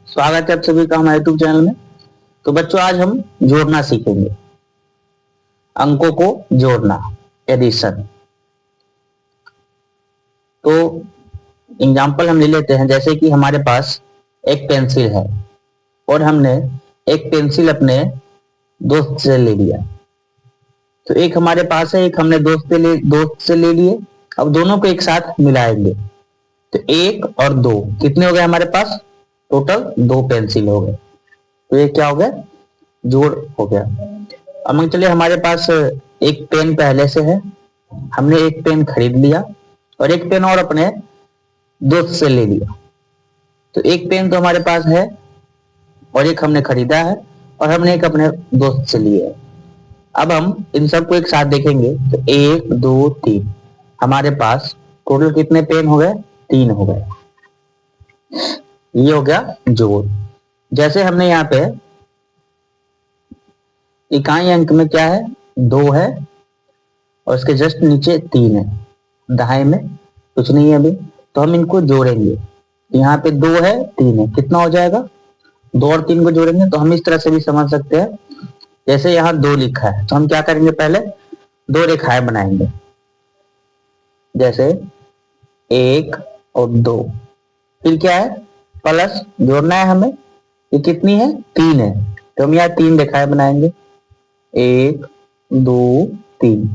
स्वागत है आप सभी का हमारे यूट्यूब चैनल में। तो बच्चों आज हम जोड़ना सीखेंगे, अंकों को जोड़ना, एडिशन। तो एग्जाम्पल हम ले लेते हैं, जैसे कि हमारे पास एक पेंसिल है और हमने एक पेंसिल अपने दोस्त से ले लिया। तो एक हमारे पास है, एक हमने दोस्त से ले लिए। अब दोनों को एक साथ मिलाएंगे तो एक और दो कितने हो गए हमारे पास? टोटल दो पेंसिल हो गए। तो ये क्या हो गया? जोड़ हो गया। अब मान चलिए हमारे पास एक पेन पहले से है, हमने एक पेन खरीद लिया और एक पेन और अपने दोस्त से ले लिया। तो एक पेन तो हमारे पास है और एक हमने खरीदा है और हमने एक अपने दोस्त से लिया है। अब हम इन सबको एक साथ देखेंगे तो एक दो तीन, हमारे पास टोटल कितने पेन हो गए? तीन हो गए। ये हो गया जोड़। जैसे हमने यहाँ पे इकाई अंक में क्या है? दो है और इसके जस्ट नीचे तीन है, दहाई में कुछ नहीं है अभी, तो हम इनको जोड़ेंगे। यहाँ पे दो है, तीन है, कितना हो जाएगा? दो और तीन को जोड़ेंगे तो हम इस तरह से भी समझ सकते हैं, जैसे यहाँ दो लिखा है तो हम क्या करेंगे? पहले दो रेखाएं बनाएंगे, जैसे एक और दो, फिर क्या है? प्लस जोड़ना है हमें। ये कितनी है? तीन है, तो हम यहाँ तीन रेखाएं बनाएंगे, एक दो तीन।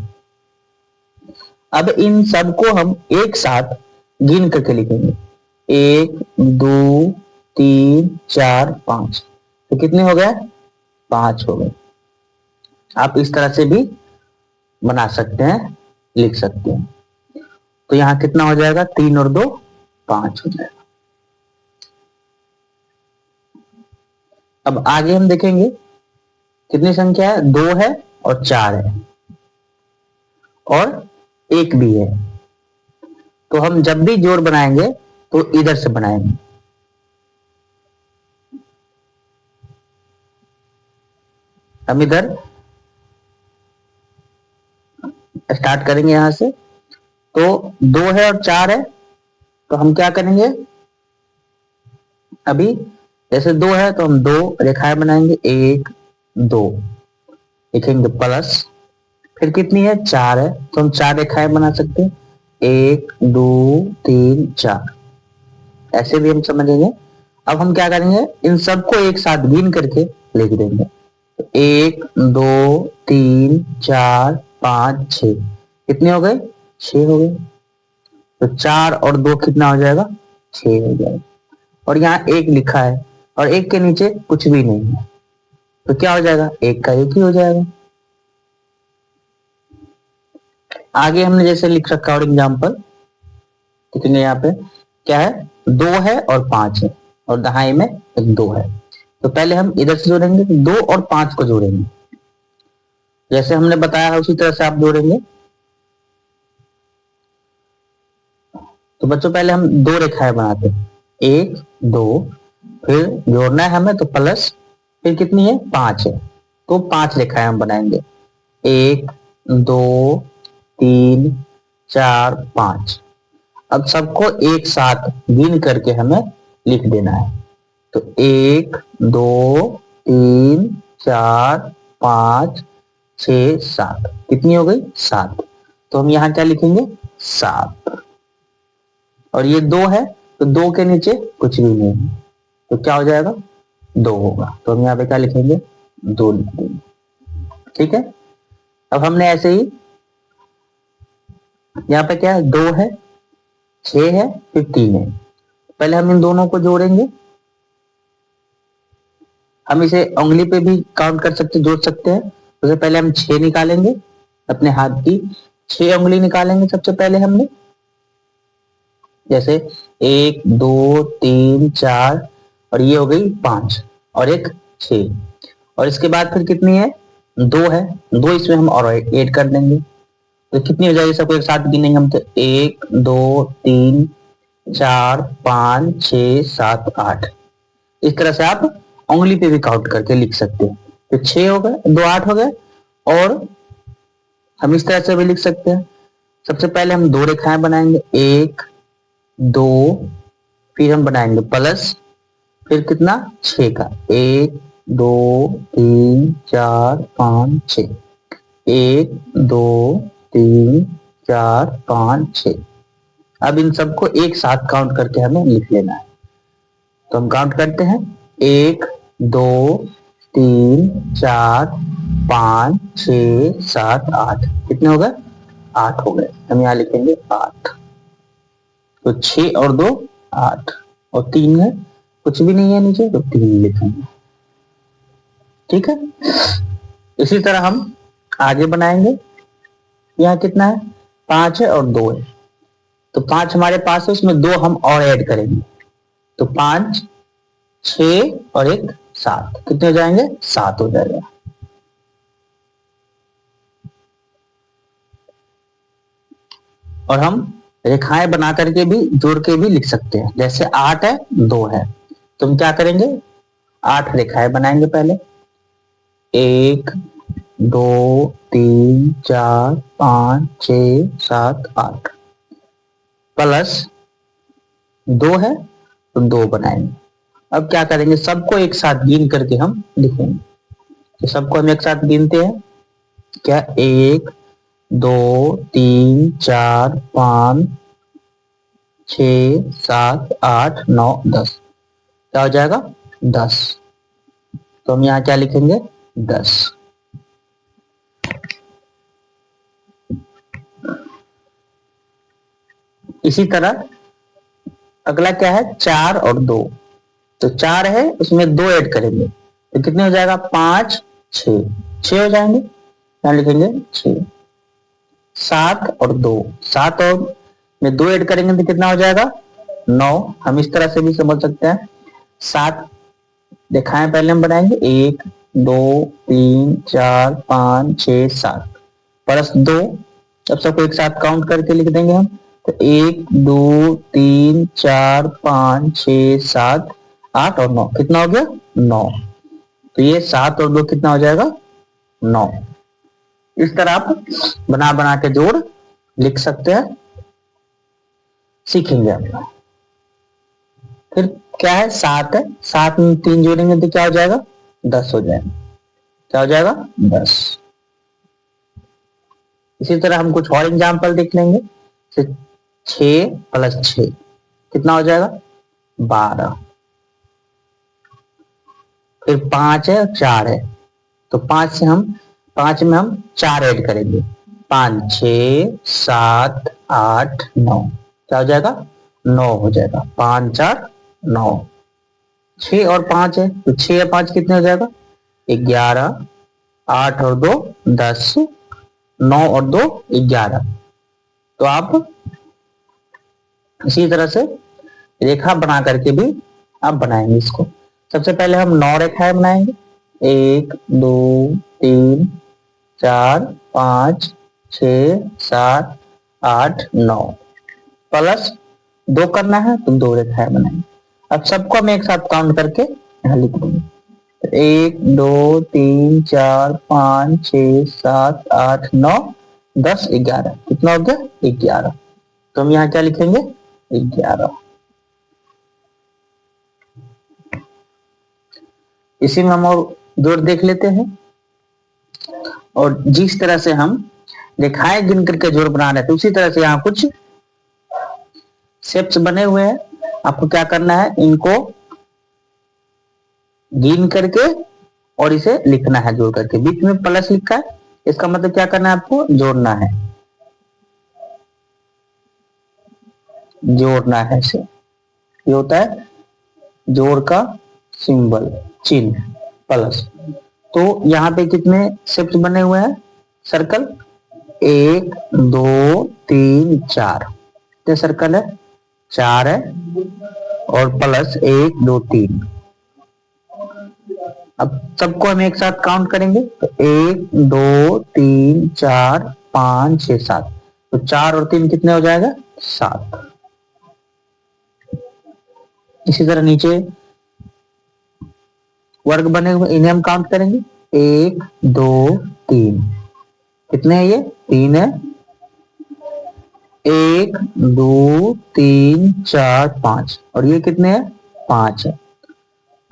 अब इन सबको हम एक साथ गिन करके लिखेंगे, एक दो तीन चार पांच, तो कितने हो गए? पांच हो गए। आप इस तरह से भी बना सकते हैं, लिख सकते हैं। तो यहां कितना हो जाएगा? तीन और दो पांच हो जाएगा। अब आगे हम देखेंगे कितनी संख्या है? दो है और चार है और एक भी है। तो हम जब भी जोड़ बनाएंगे तो इधर से बनाएंगे। हम इधर स्टार्ट करेंगे यहां से। तो दो है और चार है, तो हम क्या करेंगे? अभी जैसे दो है तो हम दो रेखाएं बनाएंगे, एक दो लिखेंगे प्लस, फिर कितनी है? चार है, तो हम चार रेखाएं बना सकते हैं, एक दो तीन चार, ऐसे भी हम समझेंगे। अब हम क्या करेंगे? इन सबको एक साथ गिन करके लिख देंगे। तो एक दो तीन चार पांच छ, कितने हो गए? छह हो गए। तो चार और दो कितना हो जाएगा? छह हो जाएगा। और यहाँ एक लिखा है और एक के नीचे कुछ भी नहीं है, तो क्या हो जाएगा? एक का एक ही हो जाएगा। आगे हमने जैसे लिख रखा और एग्जाम्पल देखेंगे, यहाँ पे क्या है? दो है और पांच है और दहाई में एक दो है। तो पहले हम इधर से जोड़ेंगे, दो और पांच को जोड़ेंगे, जैसे हमने बताया है उसी तरह से आप जोड़ेंगे। तो बच्चों पहले हम दो रेखाएं बनाते हैं, एक दो, फिर जोड़ना है हमें तो प्लस, फिर कितनी है? पांच है, तो पांच रेखाएं हम बनाएंगे, एक दो तीन चार पांच। अब सबको एक साथ गिन करके हमें लिख देना है। तो एक दो तीन चार पांच छ सात, कितनी हो गई? सात। तो हम यहाँ क्या लिखेंगे? सात। और ये दो है तो दो के नीचे कुछ भी नहीं है, तो क्या हो जाएगा? दो होगा। तो हम यहाँ पे क्या लिखेंगे? दो लिख देंगे। ठीक है। अब हमने ऐसे ही यहाँ पे क्या है? दो है, छह है, फिर तीन है। पहले हम इन दोनों को जोड़ेंगे। हम इसे उंगली पे भी काउंट कर सकते, जोड़ सकते हैं। सबसे पहले हम छह निकालेंगे, अपने हाथ की छह उंगली निकालेंगे सबसे पहले हमने, जैसे एक दो तीन चार, और ये हो गई पांच और एक छह। और इसके बाद फिर कितनी है? दो है, दो इसमें हम और ऐड कर देंगे, तो कितनी हो जाएगी? सबको एक साथ गिनेंगे हम तो एक दो तीन चार पांच छ सात आठ। इस तरह से आप उंगली पे भी काउंट करके लिख सकते हैं। तो छह हो गए, दो आठ हो गए। और हम इस तरह से भी लिख सकते हैं। सबसे पहले हम दो रेखाएं बनाएंगे, एक दो, फिर हम बनाएंगे प्लस, फिर कितना 6 का, 1 2 3 4 5 6, 1 2 3 4 5 6। अब इन सबको एक साथ काउंट करके हमें लिख लेना है। तो हम काउंट करते हैं, 1 2 3 4 5 6 7 8। कितने हो गए? 8 हो गए। हम यहाँ लिखेंगे 8। तो 6 और 2 8, और 3 है, कुछ भी नहीं है नीचे, तो 3 लिखेंगे। ठीक है, इसी तरह हम आगे बनाएंगे। यहाँ कितना है? 5 है और 2 है। तो 5 हमारे पास है, उसमें 2 हम और ऐड करेंगे। तो 5 6 और 1 7, कितने हो जाएंगे? 7 हो जाएगा। और हम रेखाएं बना करके भी जोड़ के भी लिख सकते हैं। जैसे 8 है 2 है, तो हम क्या करेंगे? 8 रेखाएं बनाएंगे पहले, 1 2 3 4 5 6 7 8, प्लस 2 है तो 2 बनाएंगे। अब क्या करेंगे? सबको एक साथ गिन करके हम लिखेंगे। तो सबको हम एक साथ गिनते हैं। क्या? 1 2 3 4 5 6 7 8 9 10। क्या हो जाएगा? 10। तो हम यहाँ क्या लिखेंगे? 10। इसी तरह अगला क्या है? 4 और 2। तो 4 है, उसमें 2 ऐड करेंगे, तो कितने हो जाएगा? 5 6, 6 हो जाएंगे। यहाँ लिखेंगे 6। 7 और 2, 7 और में 2 ऐड करेंगे तो कितना हो जाएगा? 9। हम इस तरह से भी समझ सकते हैं। 7 रेखाएं पहले हम बनाएंगे, 1 2 3 4 5 6 7, प्लस 2। अब सबको एक साथ काउंट करके लिख देंगे हम। तो 1 2 3 4 5 6 7 8 और 9, कितना हो गया? 9। तो ये 7 और 2 कितना हो जाएगा? 9। इस तरह आप बना बना के जोड़ लिख सकते हैं, सीखेंगे आप। फिर क्या है? 7 है, 7 में 3 जोड़ेंगे तो क्या हो जाएगा? 10 हो जाएगा। क्या हो जाएगा? 10। इसी तरह हम कुछ और एग्जाम्पल देख लेंगे। 6 प्लस 6 कितना हो जाएगा? 12। फिर 5 है और 4 है, तो 5 में हम 4 ऐड करेंगे। 5 6 7 8 9, क्या हो जाएगा? 9 हो जाएगा। 5 4 9। 6 और 5 है, तो 6 और 5 कितने हो जाएगा? 11। 8 और 2 10, 9 और 2 11। तो आप इसी तरह से रेखा बना करके भी आप बनाएंगे इसको। सबसे पहले हम 9 रेखाएं बनाएंगे, 1 2 3 4 5 6 7 8 9, प्लस 2 करना है तो 2 रेखाएं बनाएंगे। अब सबको हम एक साथ काउंट करके यहाँ लिख देंगे। 1 2 3 4 5 6 7 8 9 10 11, कितना हो गया? 11। तो हम यहाँ क्या लिखेंगे? 11। इसी में हम और जोड़ देख लेते हैं। और जिस तरह से हम रेखाएं गिन करके जोड़ बना रहे थे, उसी तरह से यहाँ कुछ शेप्स बने हुए हैं। आपको क्या करना है? इनको गिन करके और इसे लिखना है जोड़ करके। बीच में प्लस लिखा है, इसका मतलब क्या करना है? आपको जोड़ना है, जोड़ना है इसे। ये होता है जोड़ का सिंबल, चिन्ह, प्लस। तो यहाँ पे कितने शेप्स बने हुए हैं? सर्कल 1 2 3 4, कितने सर्कल है? 4 है, और प्लस 1 2 3। अब सबको हम एक साथ काउंट करेंगे, तो 1 2 3 4 5 6 7। तो 4 और 3 कितने हो जाएगा? 7। इसी तरह नीचे वर्ग बने हुए, इन्हें हम काउंट करेंगे, 1 2 3। कितने है? ये 3 है। 1 2 3 4 5, और ये कितने हैं? 5 है।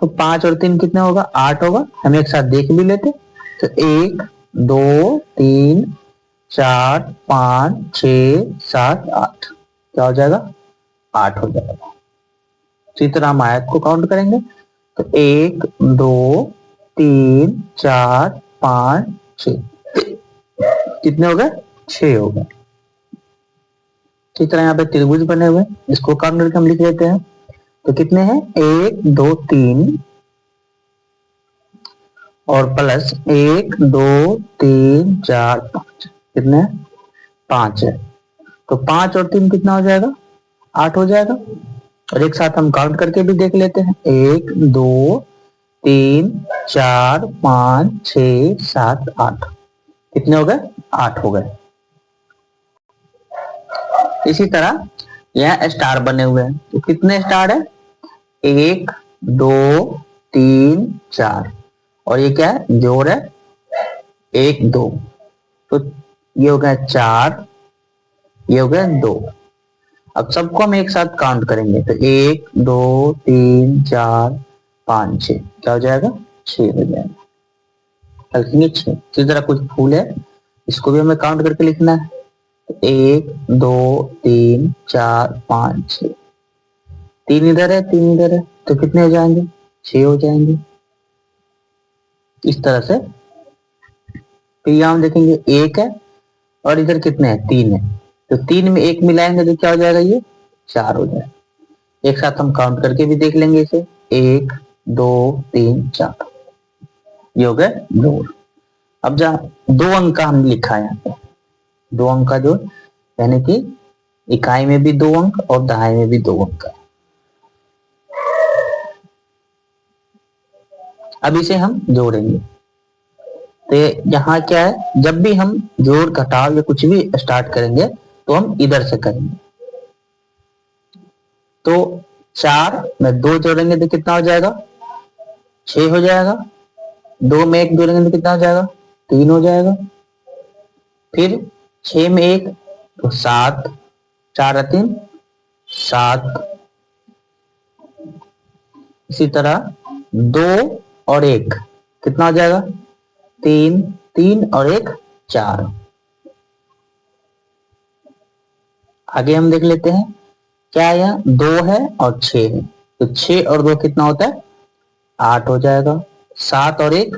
तो 5 और 3 कितने होगा, 8 होगा। हम एक साथ देख भी लेते। तो 1 2 3 4 5 6 7 8, क्या हो जाएगा, 8 हो जाएगा। इसी तरह हम आयत को काउंट करेंगे। तो 1 2 3 4 5 6, कितने हो गए, 6 हो गए। इसी तरह यहाँ पे त्रिभुज बने हुए, इसको काउंट करके हम लिख लेते हैं। तो कितने हैं, 1 2 3 और प्लस 1 2 3 4 5, कितने, 5 है। तो 5 और 3 कितना हो जाएगा, 8 हो जाएगा। और एक साथ हम काउंट करके भी देख लेते हैं। 1 2 3 4 5 6 7 8, कितने हो गए, 8 हो गए। इसी तरह यहाँ स्टार बने हुए हैं। तो कितने स्टार है, 1 2 3 4, और ये क्या है, जोड़ है, 1 2, तो ये हो गया 4, ये हो गया 2। अब सबको हम एक साथ काउंट करेंगे। तो 1 2 3 4 5 6, क्या हो जाएगा, 6 हो जाएगा। लिखेंगे 6। इसी तरह कुछ फूल है, इसको भी हमें काउंट करके लिखना है। 1 2 3 4 5 6, 3 इधर है 3 इधर है, तो कितने हो जाएंगे, 6 हो जाएंगे। इस तरह से फिर यहाँ हम देखेंगे 1 है और इधर कितने हैं, 3 है। तो 3 में 1 मिलाएंगे तो क्या हो जाएगा, ये 4 हो जाएगा। एक साथ हम काउंट करके भी देख लेंगे इसे। 1 2 3 4, ये हो गए 2। अब जहाँ 2 अंक का हम लिखा है, यहाँ पे 2 अंक का जोड़, यानी कि इकाई में भी 2 अंक और दहाई में भी 2 अंक है। अब इसे हम जोड़ेंगे। तो यहाँ क्या है, जब भी हम जोड़ घटाव या कुछ भी स्टार्ट करेंगे तो हम इधर से करेंगे। तो 4 में 2 जोड़ेंगे तो कितना हो जाएगा, 6 हो जाएगा। 2 में 1 जोड़ेंगे तो कितना हो जाएगा, 3 हो जाएगा। फिर 6 में 1 तो 7, 4 3 7। इसी तरह 2 और 1 कितना हो जाएगा, 3, 3 और 1 4। आगे हम देख लेते हैं क्या है, यहाँ 2 है और 6 है। तो 6 और 2 कितना होता है, 8 हो जाएगा। 7 और 1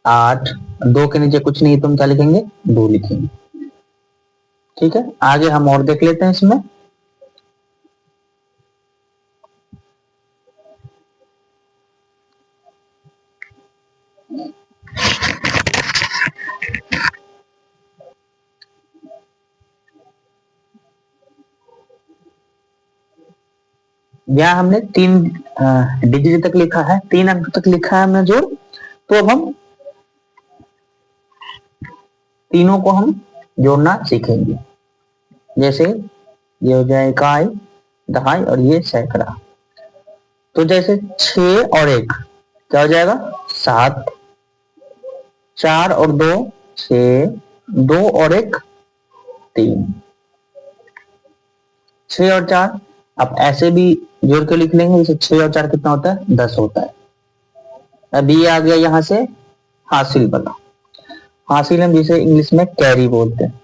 8, 2 के नीचे कुछ नहीं तो हम क्या लिखेंगे, 2 लिखेंगे। ठीक है, आगे हम और देख लेते हैं इसमें। यहाँ हमने 3 डिजिट तक लिखा है, 3 अंक तक लिखा है हमने जोड़। तो अब हम तीनों को हम जोड़ना सीखेंगे। जैसे ये हो जाए इकाई, दहाई और ये सैकड़ा। तो जैसे 6 और 1 क्या हो जाएगा, 7। 4 और 2 6, 2 और 1 3। 6 और 4 अब ऐसे भी जोड़ के लिख लेंगे। जैसे 6 और 4 कितना होता है, 10 होता है। अब ये आ गया यहाँ से हासिल वाला। हासिल हम जिसे इंग्लिश में कैरी बोलते हैं।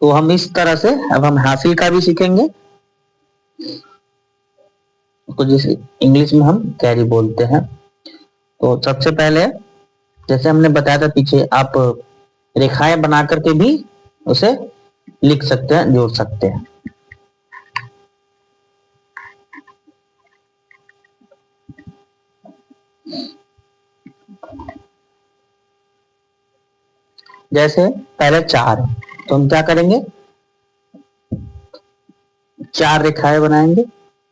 तो हम इस तरह से अब हम हासिल का भी सीखेंगे, तो जिसे इंग्लिश में हम कैरी बोलते हैं। तो सबसे पहले जैसे हमने बताया था पीछे, आप रेखाएं बना करके भी उसे लिख सकते हैं, जोड़ सकते हैं। जैसे पहले 4 तो हम क्या करेंगे, 4 रेखाएं बनाएंगे,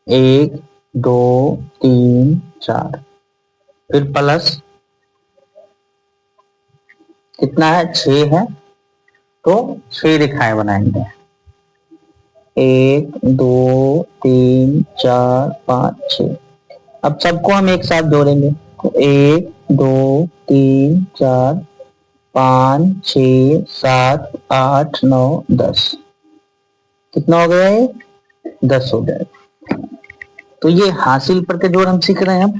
1 2 3 4। फिर प्लस कितना है, 6 है, तो 6 रेखाएं बनाएंगे, 1 2 3 4 5 6। अब सबको हम एक साथ जोड़ेंगे। तो 1 2 3 4 5 6 7 8 9 10, कितना हो गया ये 10 हो जाएगा। तो ये हासिल पर के जोड़ हम सीख रहे हैं हम।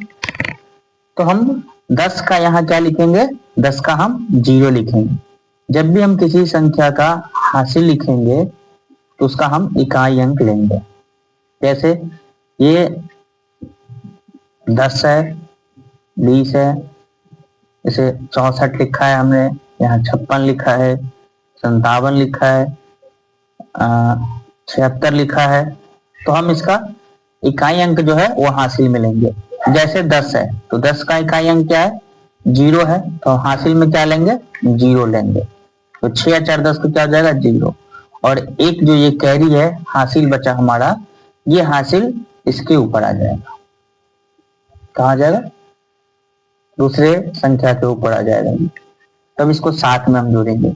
तो हम 10 का यहाँ क्या लिखेंगे, 10 का हम 0 लिखेंगे। जब भी हम किसी संख्या का हासिल लिखेंगे तो उसका हम इकाई अंक लेंगे। जैसे ये 10 है, 20 है, जैसे 64 लिखा है हमने, यहाँ 56 लिखा है, 57 लिखा है, 76 लिखा है। तो हम इसका इकाई अंक जो है वो हासिल में लेंगे। जैसे 10 है तो 10 का इकाई अंक क्या है, 0 है, तो हासिल में क्या लेंगे, 0 लेंगे। तो 6 या 4 10 को क्या हो जाएगा, 0। और एक जो ये कैरी है हासिल बचा हमारा, ये हासिल इसके ऊपर आ जाएगा। कहाँ आ जाएगा, दूसरे संख्या के ऊपर आ जाएगा। तब इसको साथ में हम जोड़ेंगे।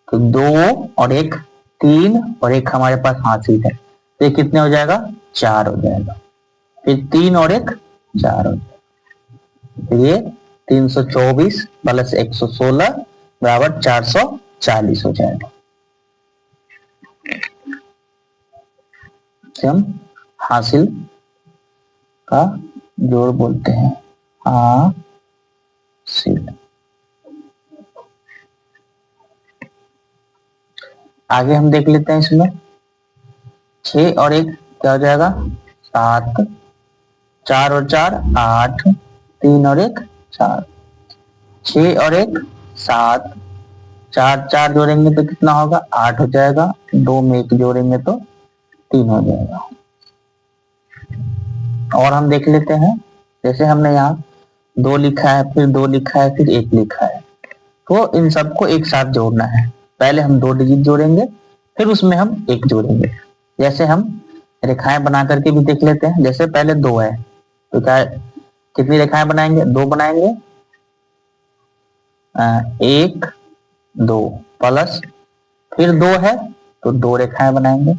तो 2 और 1 3 और 1 हमारे पास हासिल है, तो ये कितने हो जाएगा, 4 हो जाएगा। फिर 3 और 1 4 हो जाएगा। तो ये 324 प्लस 116 बराबर 440 हो जाएगा। हम हासिल का जोड़ बोलते हैं, हासिल। आगे हम देख लेते हैं इसमें 6 और 1 क्या हो जाएगा, 7, 4 और 4 8, 3 और 1 4, 6 और 1 7, 4 4 जोड़ेंगे तो कितना होगा, 8 हो जाएगा। 2 में 1 जोड़ेंगे तो 3 हो जाएगा। और हम देख लेते हैं, जैसे हमने यहाँ 2 लिखा है, फिर 2 लिखा है, फिर 1 लिखा है, तो इन सबको एक साथ जोड़ना है। पहले हम 2 डिजिट जोड़ेंगे, फिर उसमें हम 1 जोड़ेंगे। जैसे हम रेखाएं बना करके भी देख लेते हैं। जैसे पहले 2 है तो क्या, कितनी रेखाएं बनाएंगे, 2 बनाएंगे, 1 2 प्लस, फिर 2 है तो 2 रेखाएं बनाएंगे।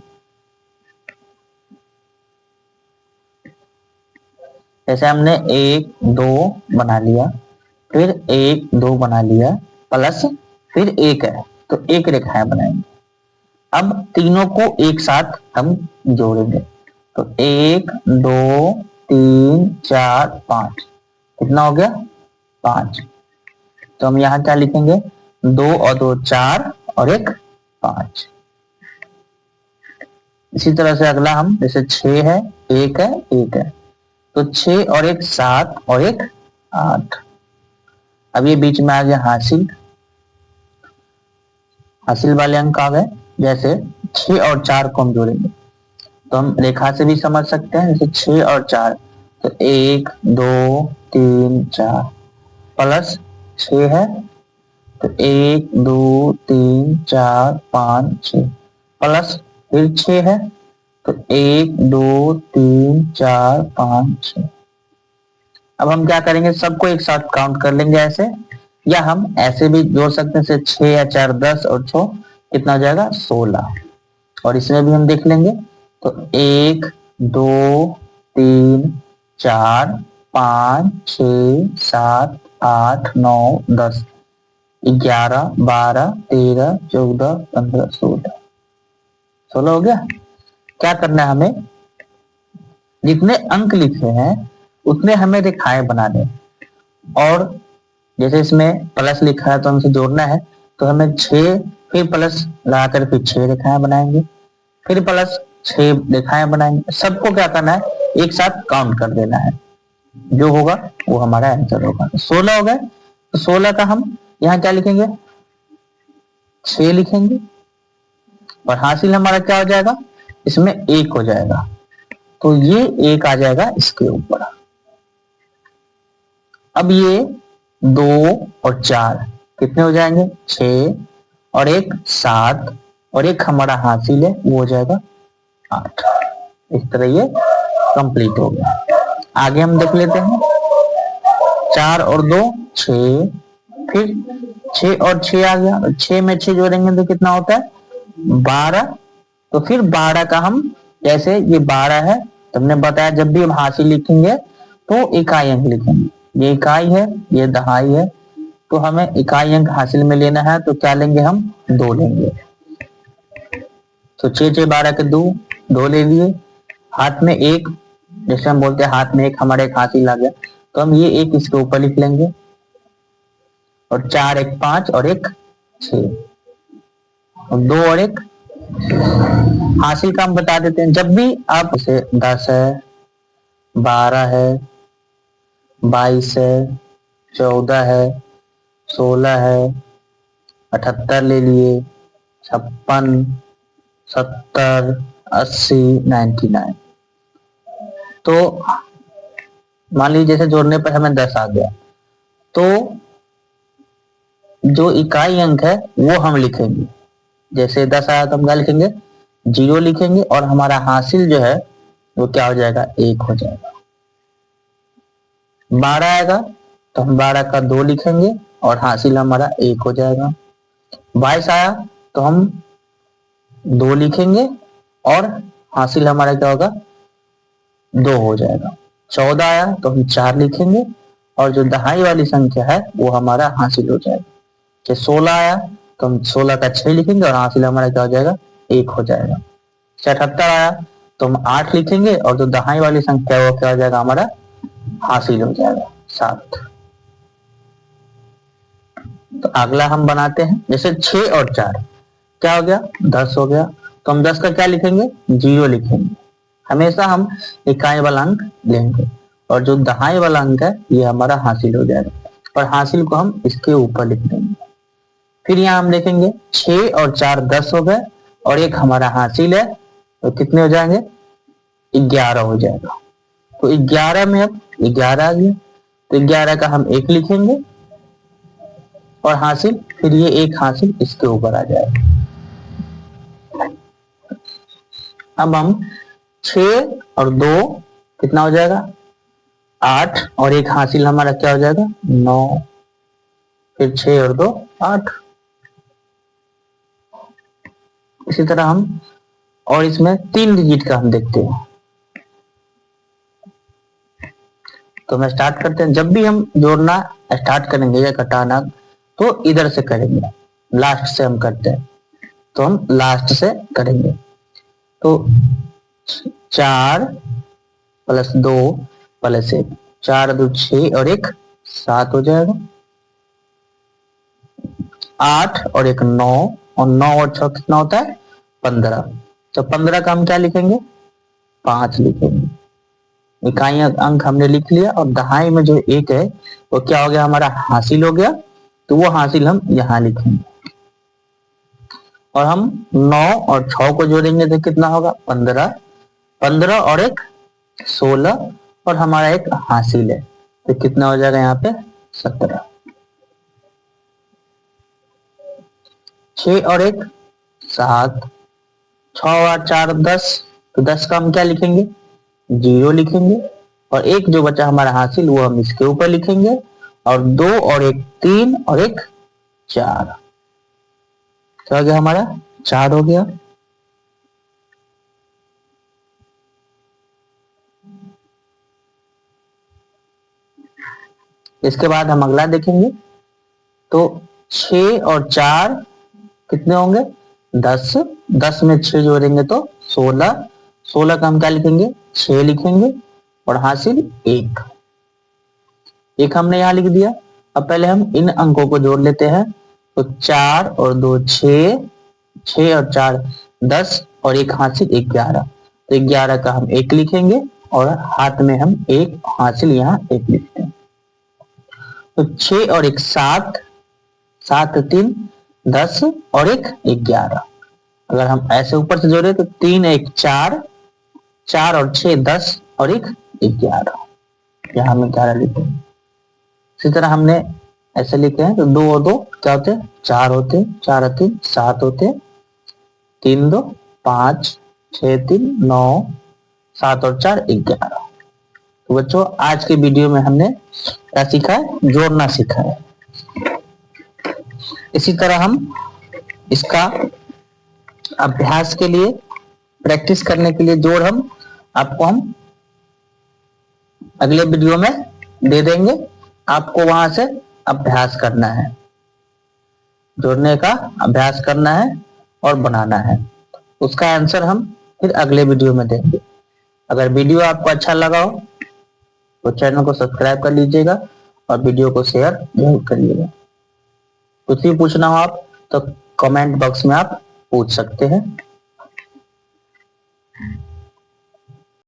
जैसे हमने 1 2 बना लिया, फिर 1 2 बना लिया, प्लस फिर 1 है तो 1 रेखाएं बनाएंगे। अब तीनों को एक साथ हम जोड़ेंगे। तो 1 2 3 4 5, कितना हो गया, 5। तो हम यहाँ क्या लिखेंगे, 2 और 2 4 और 1 5। इसी तरह से अगला हम, जैसे 6 है, 1 है, 1 है, तो 6 और 1 7 और 1 8। अब ये बीच में आ गया हासिल, हासिल वाले अंक आ गए। जैसे 6 और 4 को हम जोड़ेंगे तो हम रेखा से भी समझ सकते हैं। जैसे 6 और 4 तो 1 2 3 4, प्लस 6 है तो 1 2 3 4 5 6, प्लस फिर 6 है तो 1 2 3 4 5 6। अब हम क्या करेंगे, सबको एक साथ काउंट कर लेंगे ऐसे, या हम ऐसे भी जोड़ सकते हैं। 6 या 4 10 और 6 कितना हो जाएगा, 16। और इसमें भी हम देख लेंगे तो 1 2 3 4 5 6 7 8 9 10 11 12 13 14 15 16 हो गया। क्या करना है हमें, जितने अंक लिखे हैं उतने हमें रेखाएं बनाने हैं। और जैसे इसमें प्लस लिखा है तो हमसे जोड़ना है, तो हमें 6 फिर प्लस लगाकर फिर 6 रेखाएं बनाएंगे, फिर प्लस 6 रेखाएं बनाएंगे। सबको क्या करना है, एक साथ काउंट कर देना है, जो होगा वो हमारा आंसर होगा। 16 हो गए, तो 16 का हम यहाँ क्या लिखेंगे, 6 लिखेंगे, और हासिल हमारा क्या हो जाएगा, इसमें 1 हो जाएगा, तो ये 1 आ जाएगा इसके ऊपर। अब ये 2 और 4 कितने हो जाएंगे, 6 और 1 7, और 1 हमारा हासिल है वो हो जाएगा 8। इस तरह ये कंप्लीट हो गया। आगे हम देख लेते हैं, 4 और 2 6, फिर 6 और 6 आ गया, 6 में 6 जोड़ेंगे तो कितना होता है, 12। तो फिर 12 का हम, जैसे ये 12 है तो हमने बताया जब भी हम हासिल लिखेंगे तो इकाई अंक लिखेंगे। ये इकाई है, ये दहाई है, तो हमें इकाई अंक हासिल में लेना है, तो क्या लेंगे हम, 2 लेंगे। तो 6 6 12 के 2, 2 ले लिए, हाथ में एक, जैसे हम बोलते हैं हाथ में एक, हमारे एक हासिल आ गया, तो हम ये एक इसके ऊपर लिख लेंगे, और 4 1 5 और एक 6, और 2 और एक हासिल का हम बता देते हैं। जब भी आप इसे 10 है, 12 है, 22 है, 14 है, 16 है, 78 ले लिए, 56, 70, 80, 99। तो मान लीजिए जैसे जोड़ने पर हमें 10 आ गया, तो जो इकाई अंक है वो हम लिखेंगे। जैसे 10 आया तो हम क्या लिखेंगे, 0 लिखेंगे, और हमारा हासिल जो है वो क्या हो जाएगा, 1 हो जाएगा। 12 आएगा तो हम 12 का 2 लिखेंगे और हासिल हमारा 1 हो जाएगा। 22 आया तो हम 2 लिखेंगे और हासिल हमारा क्या होगा, 2 हो जाएगा। 14 आया तो हम 4 लिखेंगे और जो दहाई वाली संख्या है वो हमारा हासिल हो जाएगा। 16 आया तो हम 16 का 6 लिखेंगे और हासिल हमारा क्या हो जाएगा, 1 हो जाएगा। 78 आया तो हम 8 लिखेंगे और जो दहाई वाली संख्या है वो क्या हो जाएगा, हमारा हासिल हो जाएगा, 7। तो अगला हम बनाते हैं, जैसे 6 और 4 क्या हो गया, 10 हो गया, तो हम 10 का क्या लिखेंगे, 0 लिखेंगे। हमेशा हम इकाई वाला अंक लेंगे, और जो दहाई वाला अंक है ये हमारा हासिल हो जाएगा, और हासिल को हम इसके ऊपर लिख देंगे। फिर यहाँ हम देखेंगे 6 और 4 10 हो गए, और एक हमारा हासिल है, तो कितने हो जाएंगे, 11 हो जाएगा। तो 11 में अब 11 आ गया, तो 11 का हम 1 लिखेंगे और हासिल, फिर ये एक हासिल इसके ऊपर आ जाएगा। अब हम 6 और 2 कितना हो जाएगा, 8, और एक हासिल हमारा क्या हो जाएगा, 9, फिर 6 और 2 8। इसी तरह हम, और इसमें 3 डिजिट का हम देखते हैं। तो हम स्टार्ट करते हैं। जब भी हम जोड़ना स्टार्ट करेंगे या घटाना, तो इधर से करेंगे, लास्ट से हम करते हैं, तो हम लास्ट से करेंगे। तो 4 + 2 + 1, 4 2 6 और 1 7 हो जाएगा। 8 और 1 9, और 9 और 6 कितना होता है, 15। तो 15 का हम क्या लिखेंगे, 5 लिखेंगे। इकाई अंक हमने लिख लिया, और दहाई में जो 1 है वो क्या हो गया, हमारा हासिल हो गया, तो वो हासिल हम यहाँ लिखेंगे। और हम 9 और 6 को जोड़ेंगे तो कितना होगा, 15, 15 और 1 16, और हमारा एक हासिल है, तो कितना हो जाएगा यहाँ पे, 17। 6 और 1 7, 6 और 4 10, तो 10 का हम क्या लिखेंगे, 0 लिखेंगे, और एक जो बचा हमारा हासिल वो हम इसके ऊपर लिखेंगे, और 2 और 1 3 और 1 4, क्या हो गया, हमारा 4 हो गया। इसके बाद हम अगला देखेंगे, तो 6 और 4 कितने होंगे, 10, 10 में 6 जोड़ेंगे तो 16, 16 का हम क्या लिखेंगे, 6 लिखेंगे, और हासिल 1, एक हमने यहाँ लिख दिया। अब पहले हम इन अंकों को जोड़ लेते हैं, तो 4 और 2 6, 6 और 4 10, और एक हासिल 11, तो 11 का हम 1 लिखेंगे, और हाथ में हम एक हासिल यहाँ 1 लिखते हैं। तो 6 और 1 7, 7 3 10, और 1 11। अगर हम ऐसे ऊपर से जोड़े तो 3 1 4, 4 और 6 10, और 1 11, यहाँ हम 11 लिखे। इसी तरह हमने ऐसे लिखे हैं, तो 2 और 2 क्या होते हैं, 4 होते हैं, 4 और 3 7 होते हैं, 3 2 5, 6 3 9, 7 और 4 11। तो बच्चों आज के वीडियो में हमने क्या सीखा है, जोड़ना सीखा है। इसी तरह हम इसका अभ्यास के लिए, प्रैक्टिस करने के लिए जोड़ हम आपको हम अगले वीडियो में दे देंगे। आपको वहां से अभ्यास करना है, जोड़ने का अभ्यास करना है और बनाना है। उसका आंसर हम फिर अगले वीडियो में देंगे। अगर वीडियो आपको अच्छा लगा हो तो चैनल को सब्सक्राइब कर लीजिएगा और वीडियो को शेयर जरूर करिएगा। कुछ भी पूछना हो आप तो कमेंट बॉक्स में आप पूछ सकते हैं।